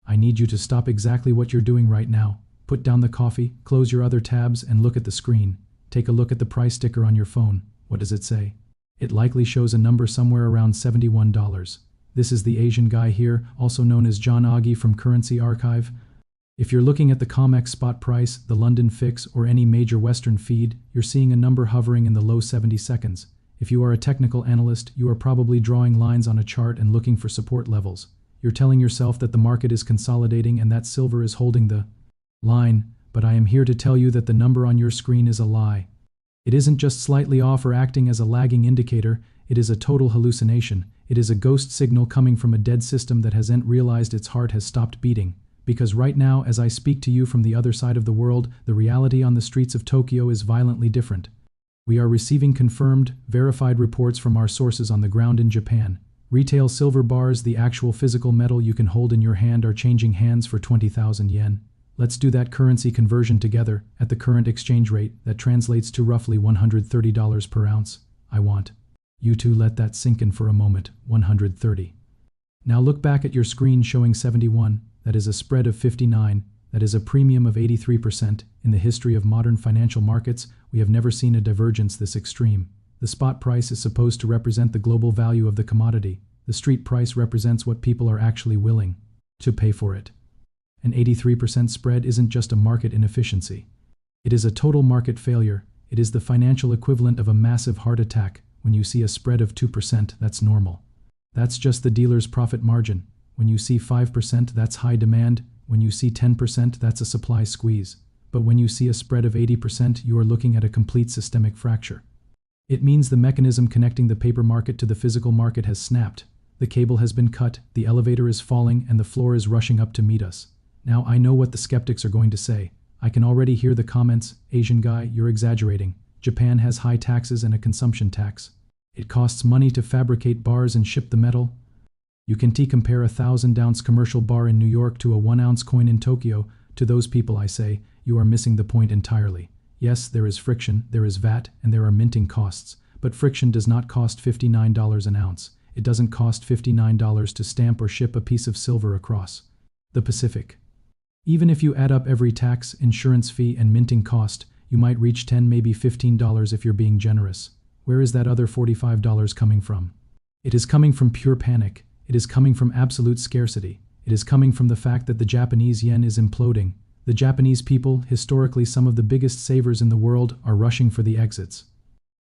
I need you to stop exactly what you're doing right now. Put down the coffee, close your other tabs, and look at the screen. Take a look at the price sticker on your phone. What does it say? It likely shows a number somewhere around $71. This is the Asian guy here, also known as John Augie from Currency Archive. If you're looking at the COMEX spot price, the London Fix, or any major Western feed, you're seeing a number hovering in the low 70 seconds. If you are a technical analyst, you are probably drawing lines on a chart and looking for support levels. You're telling yourself that the market is consolidating and that silver is holding the line, but I am here to tell you that the number on your screen is a lie. It isn't just slightly off or acting as a lagging indicator, it is a total hallucination. It is a ghost signal coming from a dead system that hasn't realized its heart has stopped beating. Because right now, as I speak to you from the other side of the world, the reality on the streets of Tokyo is violently different. We are receiving confirmed, verified reports from our sources on the ground in Japan. Retail silver bars, the actual physical metal you can hold in your hand, are changing hands for 20,000 yen. Let's do that currency conversion together. At the current exchange rate, that translates to roughly $130 per ounce. I want you to let that sink in for a moment. 130. Now look back at your screen showing 71. That is a spread of 59. That is a premium of 83%. In the history of modern financial markets, we have never seen a divergence this extreme. The spot price is supposed to represent the global value of the commodity. The street price represents what people are actually willing to pay for it. An 83% spread isn't just a market inefficiency. It is a total market failure. It is the financial equivalent of a massive heart attack. When you see a spread of 2%, that's normal. That's just the dealer's profit margin. When you see 5%, that's high demand. When you see 10%, that's a supply squeeze. But when you see a spread of 80%, you are looking at a complete systemic fracture. It means the mechanism connecting the paper market to the physical market has snapped. The cable has been cut, the elevator is falling, and the floor is rushing up to meet us. Now I know what the skeptics are going to say. I can already hear the comments, Asian guy, you're exaggerating. Japan has high taxes and a consumption tax. It costs money to fabricate bars and ship the metal. You can compare a 1,000-ounce commercial bar in New York to a 1-ounce coin in Tokyo. To those people I say, you are missing the point entirely. Yes, there is friction, there is VAT, and there are minting costs. But friction does not cost $59 an ounce. It doesn't cost $59 to stamp or ship a piece of silver across the Pacific. Even if you add up every tax, insurance fee, and minting cost, you might reach $10, maybe $15 if you're being generous. Where is that other $45 coming from? It is coming from pure panic. It is coming from absolute scarcity. It is coming from the fact that the Japanese yen is imploding. The Japanese people, historically some of the biggest savers in the world, are rushing for the exits.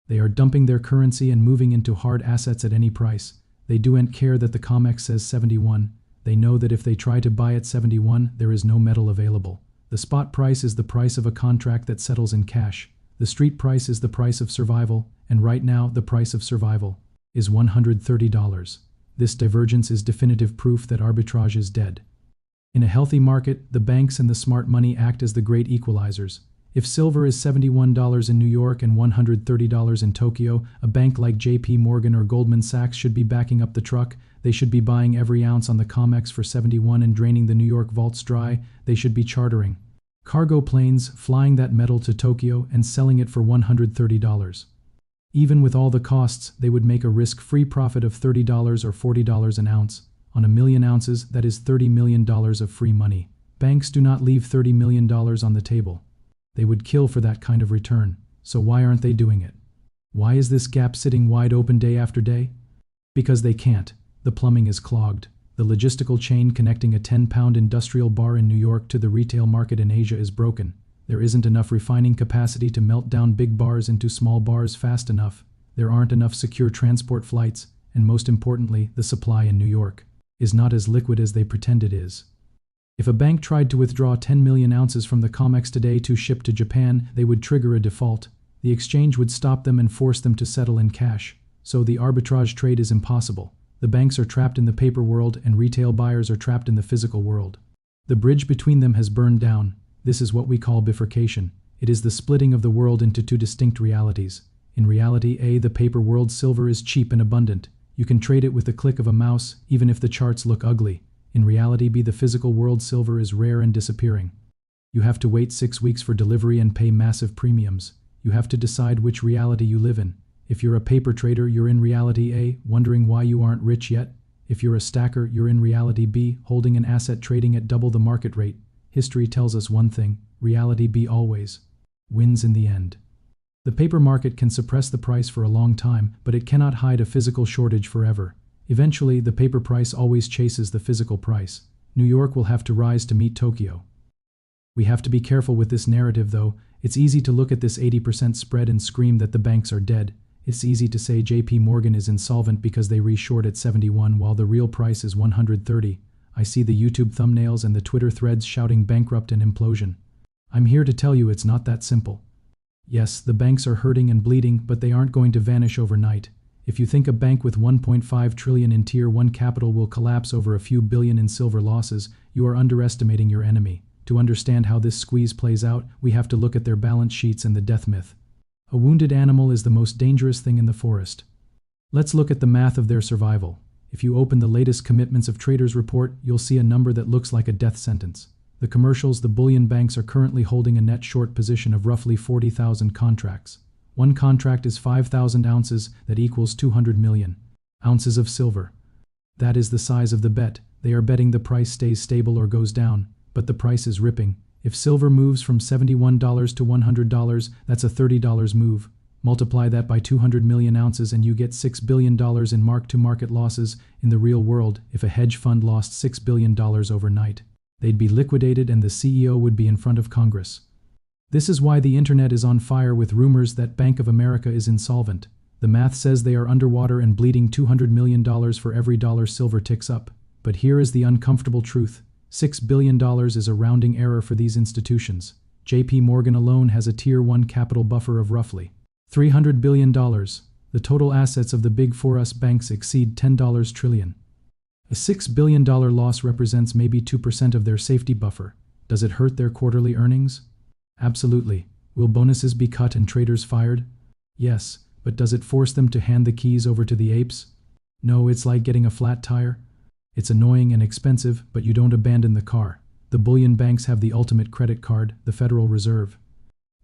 They are dumping their currency and moving into hard assets at any price. They don't care that the COMEX says 71. They know that if they try to buy at 71, there is no metal available. The spot price is the price of a contract that settles in cash. The street price is the price of survival, and right now the price of survival is $130. This divergence is definitive proof that arbitrage is dead. In a healthy market, the banks and the smart money act as the great equalizers. If silver is $71 in New York and $130 in Tokyo, a bank like JP Morgan or Goldman Sachs should be backing up the truck. They should be buying every ounce on the COMEX for 71 and draining the New York vaults dry. They should be chartering cargo planes, flying that metal to Tokyo and selling it for $130. Even with all the costs, they would make a risk-free profit of $30 or $40 an ounce. On 1 million ounces, that is $30 million of free money. Banks do not leave $30 million on the table. They would kill for that kind of return. So why aren't they doing it? Why is this gap sitting wide open day after day? Because they can't. The plumbing is clogged. The logistical chain connecting a 10-pound industrial bar in New York to the retail market in Asia is broken. There isn't enough refining capacity to melt down big bars into small bars fast enough. There aren't enough secure transport flights, and most importantly, the supply in New York is not as liquid as they pretend it is. If a bank tried to withdraw 10 million ounces from the COMEX today to ship to Japan, they would trigger a default. The exchange would stop them and force them to settle in cash. So the arbitrage trade is impossible. The banks are trapped in the paper world and retail buyers are trapped in the physical world. The bridge between them has burned down. This is what we call bifurcation. It is the splitting of the world into two distinct realities. In reality A, the paper world, silver is cheap and abundant. You can trade it with the click of a mouse, even if the charts look ugly. In reality B, the physical world, silver is rare and disappearing. You have to wait 6 weeks for delivery and pay massive premiums. You have to decide which reality you live in. If you're a paper trader, you're in reality A, wondering why you aren't rich yet. If you're a stacker, you're in reality B, holding an asset trading at double the market rate. History tells us one thing: reality B always wins in the end. The paper market can suppress the price for a long time, but it cannot hide a physical shortage forever. Eventually, the paper price always chases the physical price. New York will have to rise to meet Tokyo. We have to be careful with this narrative, though. It's easy to look at this 80% spread and scream that the banks are dead. It's easy to say JP Morgan is insolvent because they re-short at 71 while the real price is 130. I see the YouTube thumbnails and the Twitter threads shouting bankrupt and implosion. I'm here to tell you it's not that simple. Yes, the banks are hurting and bleeding, but they aren't going to vanish overnight. If you think a bank with 1.5 trillion in Tier 1 capital will collapse over a few billion in silver losses, you are underestimating your enemy. To understand how this squeeze plays out, we have to look at their balance sheets and the death myth. A wounded animal is the most dangerous thing in the forest. Let's look at the math of their survival. If you open the latest Commitments of Traders report, you'll see a number that looks like a death sentence. The commercials, the bullion banks are currently holding a net short position of roughly 40,000 contracts. One contract is 5,000 ounces, that equals 200 million ounces of silver. That is the size of the bet. They are betting the price stays stable or goes down, but the price is ripping. If silver moves from $71 to $100, that's a $30 move. Multiply that by 200 million ounces and you get $6 billion in mark-to-market losses. In the real world, if a hedge fund lost $6 billion overnight, they'd be liquidated and the CEO would be in front of Congress. This is why the internet is on fire with rumors that Bank of America is insolvent. The math says they are underwater and bleeding $200 million for every dollar silver ticks up. But here is the uncomfortable truth. $6 billion is a rounding error for these institutions. JP Morgan alone has a Tier 1 capital buffer of roughly $300 billion. The total assets of the big 4US banks exceed $10 trillion. A $6 billion loss represents maybe 2% of their safety buffer. Does it hurt their quarterly earnings? Absolutely. Will bonuses be cut and traders fired? Yes, but does it force them to hand the keys over to the apes? No, it's like getting a flat tire. It's annoying and expensive, but you don't abandon the car. The bullion banks have the ultimate credit card, the Federal Reserve.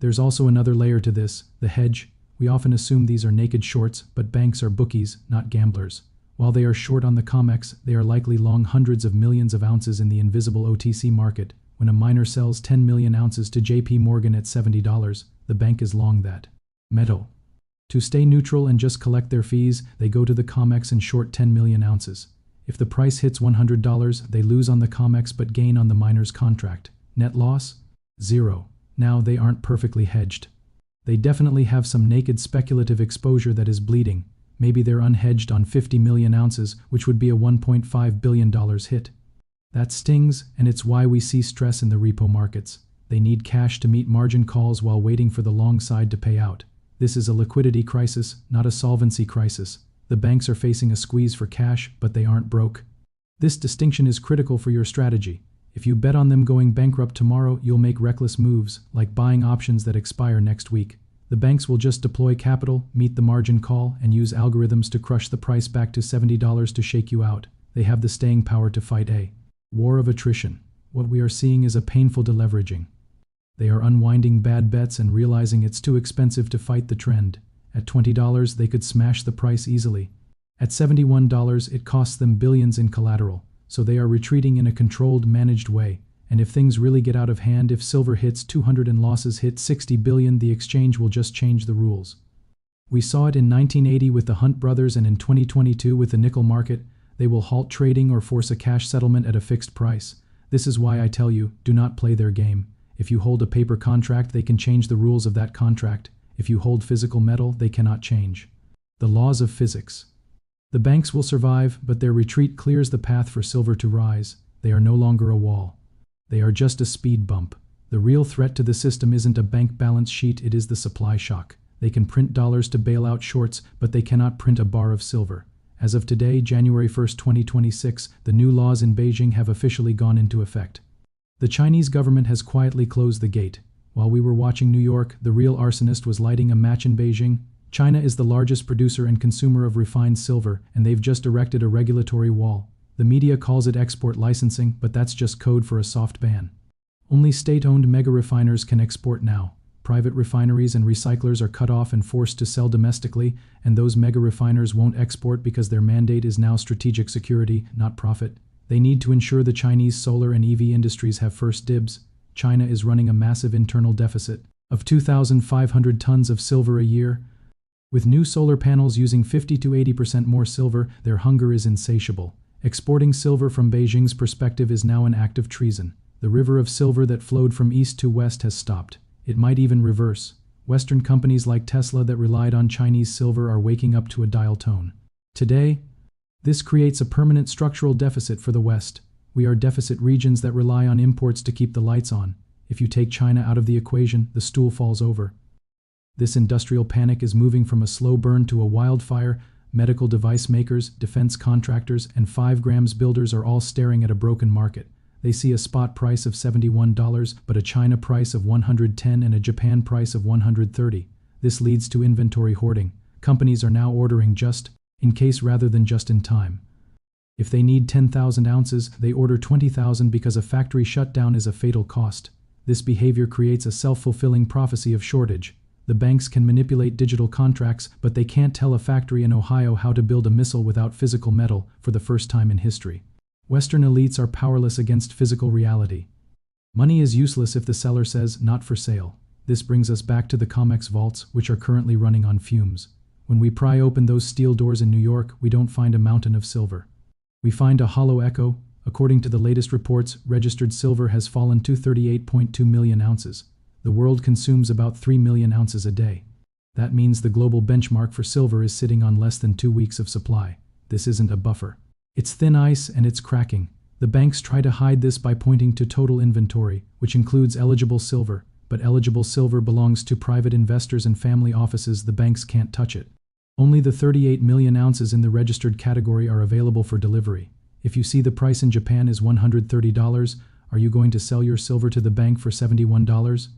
There's also another layer to this, the hedge. We often assume these are naked shorts, but banks are bookies, not gamblers. While they are short on the COMEX, they are likely long hundreds of millions of ounces in the invisible OTC market. When a miner sells 10 million ounces to JP Morgan at $70, the bank is long that metal. To stay neutral and just collect their fees, they go to the COMEX and short 10 million ounces. If the price hits $100, they lose on the COMEX but gain on the miner's contract. Net loss? Zero. Now they aren't perfectly hedged. They definitely have some naked speculative exposure that is bleeding. Maybe they're unhedged on 50 million ounces, which would be a $1.5 billion hit. That stings, and it's why we see stress in the repo markets. They need cash to meet margin calls while waiting for the long side to pay out. This is a liquidity crisis, not a solvency crisis. The banks are facing a squeeze for cash, but they aren't broke. This distinction is critical for your strategy. If you bet on them going bankrupt tomorrow, you'll make reckless moves, like buying options that expire next week. The banks will just deploy capital, meet the margin call, and use algorithms to crush the price back to $70 to shake you out. They have the staying power to fight a war of attrition. What we are seeing is a painful deleveraging. They are unwinding bad bets and realizing it's too expensive to fight the trend. At $20, they could smash the price easily. At $71, it costs them billions in collateral, so they are retreating in a controlled, managed way. And if things really get out of hand, if silver hits 200 and losses hit 60 billion, the exchange will just change the rules. We saw it in 1980 with the Hunt brothers and in 2022 with the nickel market. They will halt trading or force a cash settlement at a fixed price. This is why I tell you, do not play their game. If you hold a paper contract, they can change the rules of that contract. If you hold physical metal, they cannot change the laws of physics. The banks will survive, but their retreat clears the path for silver to rise. They are no longer a wall. They are just a speed bump. The real threat to the system isn't a bank balance sheet, it is the supply shock. They can print dollars to bail out shorts, but they cannot print a bar of silver. As of today, January 1, 2026, the new laws in Beijing have officially gone into effect. The Chinese government has quietly closed the gate. While we were watching New York, the real arsonist was lighting a match in Beijing. China is the largest producer and consumer of refined silver, and they've just erected a regulatory wall. The media calls it export licensing, but that's just code for a soft ban. Only state-owned mega refiners can export now. Private refineries and recyclers are cut off and forced to sell domestically, and those mega refiners won't export because their mandate is now strategic security, not profit. They need to ensure the Chinese solar and EV industries have first dibs. China is running a massive internal deficit of 2,500 tons of silver a year. With new solar panels using 50 to 80% more silver, their hunger is insatiable. Exporting silver from Beijing's perspective is now an act of treason. The river of silver that flowed from east to west has stopped. It might even reverse. Western companies like Tesla that relied on Chinese silver are waking up to a dial tone. Today, this creates a permanent structural deficit for the West. We are deficit regions that rely on imports to keep the lights on. If you take China out of the equation, the stool falls over. This industrial panic is moving from a slow burn to a wildfire. Medical device makers, defense contractors, and 5 grams builders are all staring at a broken market. They see a spot price of $71, but a China price of $110 and a Japan price of $130. This leads to inventory hoarding. Companies are now ordering just in case rather than just in time. If they need 10,000 ounces, they order 20,000 because a factory shutdown is a fatal cost. This behavior creates a self-fulfilling prophecy of shortage. The banks can manipulate digital contracts, but they can't tell a factory in Ohio how to build a missile without physical metal for the first time in history. Western elites are powerless against physical reality. Money is useless if the seller says, "not for sale." This brings us back to the COMEX vaults, which are currently running on fumes. When we pry open those steel doors in New York, we don't find a mountain of silver. We find a hollow echo. According to the latest reports, registered silver has fallen to 38.2 million ounces. The world consumes about 3 million ounces a day. That means the global benchmark for silver is sitting on less than 2 weeks of supply. This isn't a buffer. It's thin ice and it's cracking. The banks try to hide this by pointing to total inventory, which includes eligible silver, but eligible silver belongs to private investors and family offices. The banks can't touch it. Only the 38 million ounces in the registered category are available for delivery. If you see the price in Japan is $130, are you going to sell your silver to the bank for $71?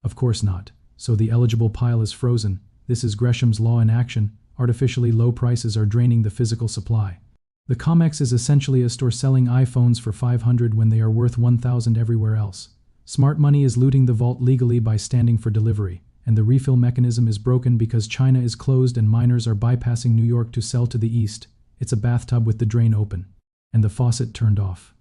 Of course not. So the eligible pile is frozen. This is Gresham's law in action. Artificially low prices are draining the physical supply. The COMEX is essentially a store selling iPhones for $500 when they are worth $1,000 everywhere else. Smart money is looting the vault legally by standing for delivery, and the refill mechanism is broken because China is closed and miners are bypassing New York to sell to the east. It's a bathtub with the drain open and the faucet turned off.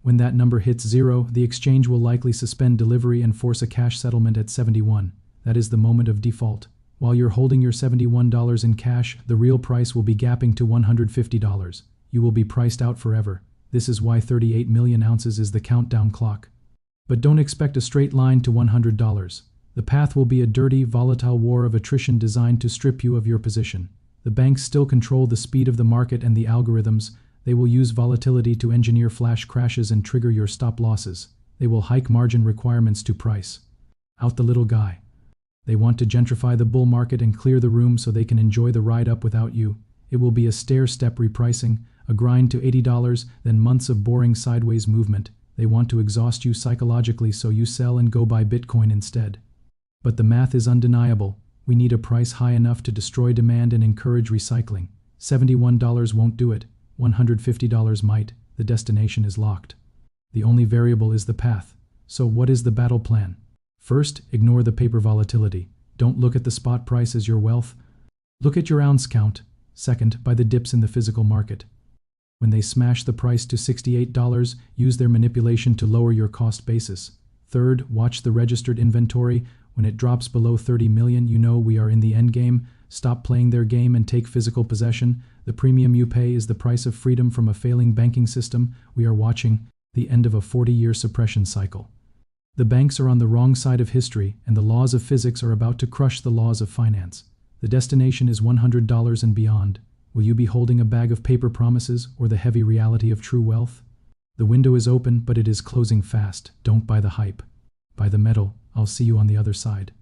When that number hits 0, the exchange will likely suspend delivery and force a cash settlement at 71. That is the moment of default. While you're holding your $71 in cash, the real price will be gapping to $150. You will be priced out forever. This is why 38 million ounces is the countdown clock. But don't expect a straight line to $100. The path will be a dirty, volatile war of attrition designed to strip you of your position. The banks still control the speed of the market and the algorithms. They will use volatility to engineer flash crashes and trigger your stop losses. They will hike margin requirements to price out the little guy. They want to gentrify the bull market and clear the room so they can enjoy the ride up without you. It will be a stair-step repricing, a grind to $80, then months of boring sideways movement. They want to exhaust you psychologically so you sell and go buy Bitcoin instead. But the math is undeniable. We need a price high enough to destroy demand and encourage recycling. $71 won't do it. $150 might. The destination is locked. The only variable is the path. So what is the battle plan? First, ignore the paper volatility. Don't look at the spot price as your wealth. Look at your ounce count. Second, buy the dips in the physical market. When they smash the price to $68, use their manipulation to lower your cost basis. Third, watch the registered inventory. When it drops below 30 million, you know we are in the end game. Stop playing their game and take physical possession. The premium you pay is the price of freedom from a failing banking system. We are watching the end of a 40-year suppression cycle. The banks are on the wrong side of history, and the laws of physics are about to crush the laws of finance. The destination is $100 and beyond. Will you be holding a bag of paper promises or the heavy reality of true wealth? The window is open, but it is closing fast. Don't buy the hype. Buy the metal. I'll see you on the other side.